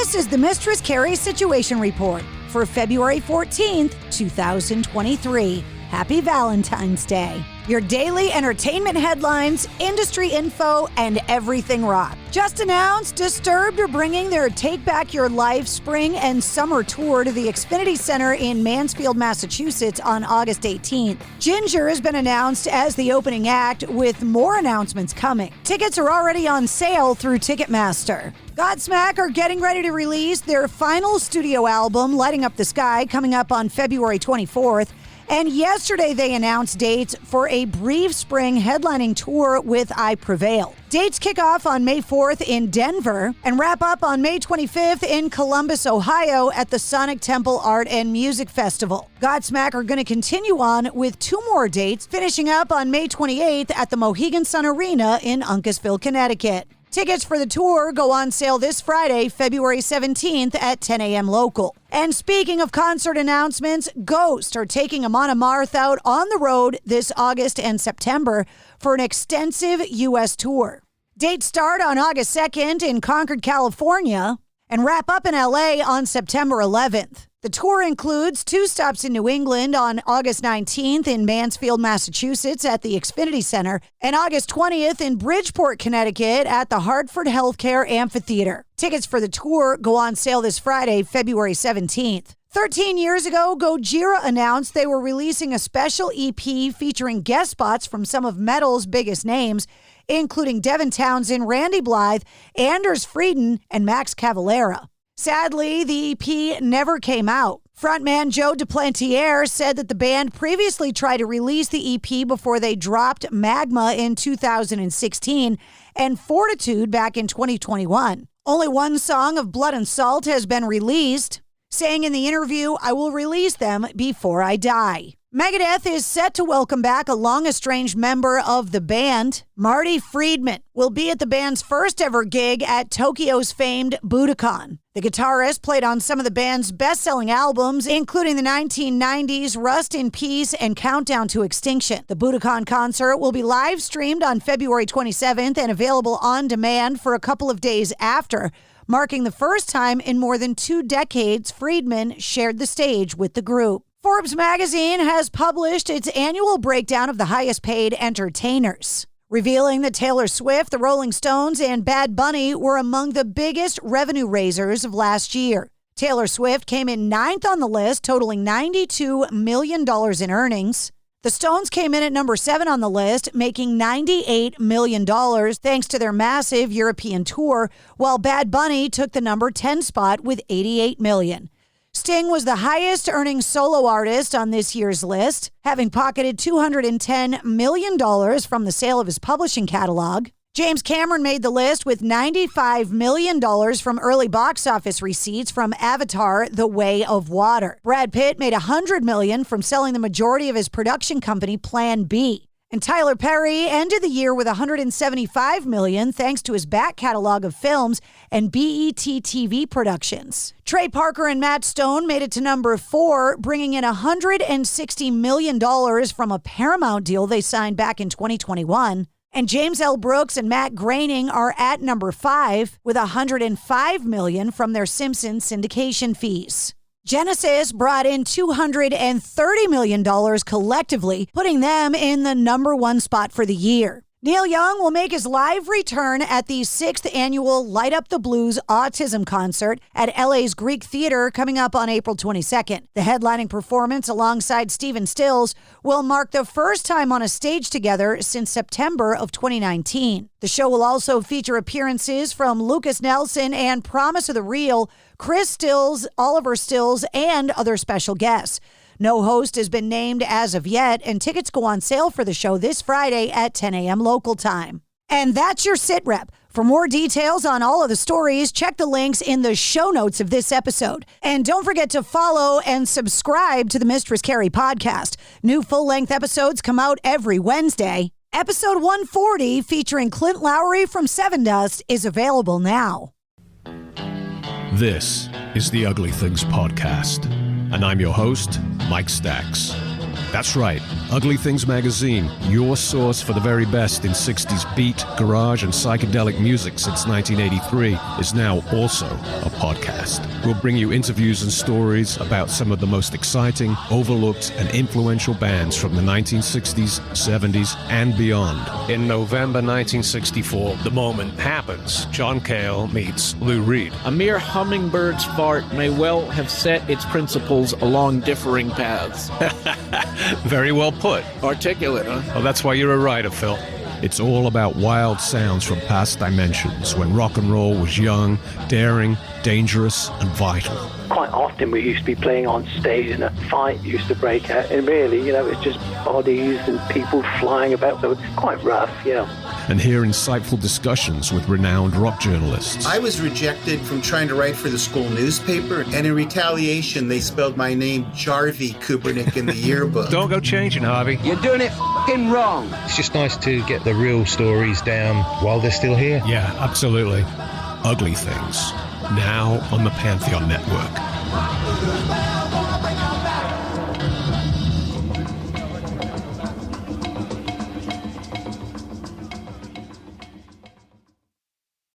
This is the Mistress Carrie Situation Report for February 14th, 2023. Happy Valentine's Day. Your daily entertainment headlines, industry info, and everything rock. Just announced, Disturbed are bringing their Take Back Your Life spring and summer tour to the Xfinity Center in Mansfield, Massachusetts on August 18th. Ginger has been announced as the opening act, with more announcements coming. Tickets are already on sale through Ticketmaster. Godsmack are getting ready to release their final studio album, Lighting Up the Sky, coming up on February 24th. And yesterday they announced dates for a brief spring headlining tour with I Prevail. Dates kick off on May 4th in Denver and wrap up on May 25th in Columbus, Ohio at the Sonic Temple Art and Music Festival. Godsmack are going to continue on with 2 more dates, finishing up on May 28th at the Mohegan Sun Arena in Uncasville, Connecticut. Tickets for the tour go on sale this Friday, February 17th at 10 a.m. local. And speaking of concert announcements, Ghost are taking Amon Amarth out on the road this August and September for an extensive U.S. tour. Dates start on August 2nd in Concord, California, and wrap up in L.A. on September 11th. The tour includes 2 stops in New England on August 19th in Mansfield, Massachusetts at the Xfinity Center, and August 20th in Bridgeport, Connecticut at the Hartford Healthcare Amphitheater. Tickets for the tour go on sale this Friday, February 17th. 13 years ago, Gojira announced they were releasing a special EP featuring guest spots from some of metal's biggest names, including Devin Townsend, Randy Blythe, Anders Frieden, and Max Cavalera. Sadly, the EP never came out. Frontman Joe Duplantier said that the band previously tried to release the EP before they dropped Magma in 2016 and Fortitude back in 2021. Only 1 song of Blood and Salt has been released, saying in the interview, "I will release them before I die." Megadeth is set to welcome back a long-estranged member of the band. Marty Friedman will be at the band's first ever gig at Tokyo's famed Budokan. The guitarist played on some of the band's best-selling albums, including the 1990s Rust in Peace and Countdown to Extinction. The Budokan concert will be live-streamed on February 27th and available on demand for a couple of days after, marking the first time in more than 2 decades Friedman shared the stage with the group. Forbes magazine has published its annual breakdown of the highest-paid entertainers, revealing that Taylor Swift, the Rolling Stones, and Bad Bunny were among the biggest revenue raisers of last year. Taylor Swift came in 9th on the list, totaling $92 million in earnings. The Stones came in at number 7 on the list, making $98 million thanks to their massive European tour, while Bad Bunny took the number 10 spot with $88 million. Sting was the highest-earning solo artist on this year's list, having pocketed $210 million from the sale of his publishing catalog. James Cameron made the list with $95 million from early box office receipts from Avatar: The Way of Water. Brad Pitt made $100 million from selling the majority of his production company, Plan B. And Tyler Perry ended the year with $175 million thanks to his back catalog of films and BET TV productions. Trey Parker and Matt Stone made it to number 4, bringing in $160 million from a Paramount deal they signed back in 2021. And James L. Brooks and Matt Groening are at number 5 with $105 million from their Simpsons syndication fees. Genesis brought in $230 million collectively, putting them in the number 1 spot for the year. Neil Young will make his live return at the 6th annual Light Up the Blues Autism Concert at LA's Greek Theater coming up on April 22nd. The headlining performance alongside Stephen Stills will mark the first time on a stage together since September of 2019. The show will also feature appearances from Lucas Nelson and Promise of the Real, Chris Stills, Oliver Stills, and other special guests. No host has been named as of yet, and tickets go on sale for the show this Friday at 10 a.m. local time. And that's your sit rep. For more details on all of the stories, check the links in the show notes of this episode. And don't forget to follow and subscribe to the Mistress Carrie Podcast. New full-length episodes come out every Wednesday. Episode 140, featuring Clint Lowry from Sevendust, is available now. This is the Ugly Things Podcast, and I'm your host, Mike Stacks. That's right. Ugly Things Magazine, your source for the very best in 60s beat, garage, and psychedelic music since 1983, is now also a podcast. We'll bring you interviews and stories about some of the most exciting, overlooked, and influential bands from the 1960s, 70s, and beyond. In November 1964, the moment happens. John Cale meets Lou Reed. A mere hummingbird's fart may well have set its principles along differing paths. Very well put. Articulate, huh? Oh, that's why you're a writer, Phil. It's all about wild sounds from past dimensions when rock and roll was young, daring, dangerous, and vital. Quite often we used to be playing on stage and a fight used to break out, and really, it's just bodies and people flying about, so it's quite rough, And hear insightful discussions with renowned rock journalists. I was rejected from trying to write for the school newspaper, and in retaliation, they spelled my name Jarvie Kubernick in the yearbook. Don't go changing, Harvey. You're doing it f***ing wrong. It's just nice to get the real stories down while they're still here. Yeah, absolutely. Ugly Things, now on the Pantheon Network.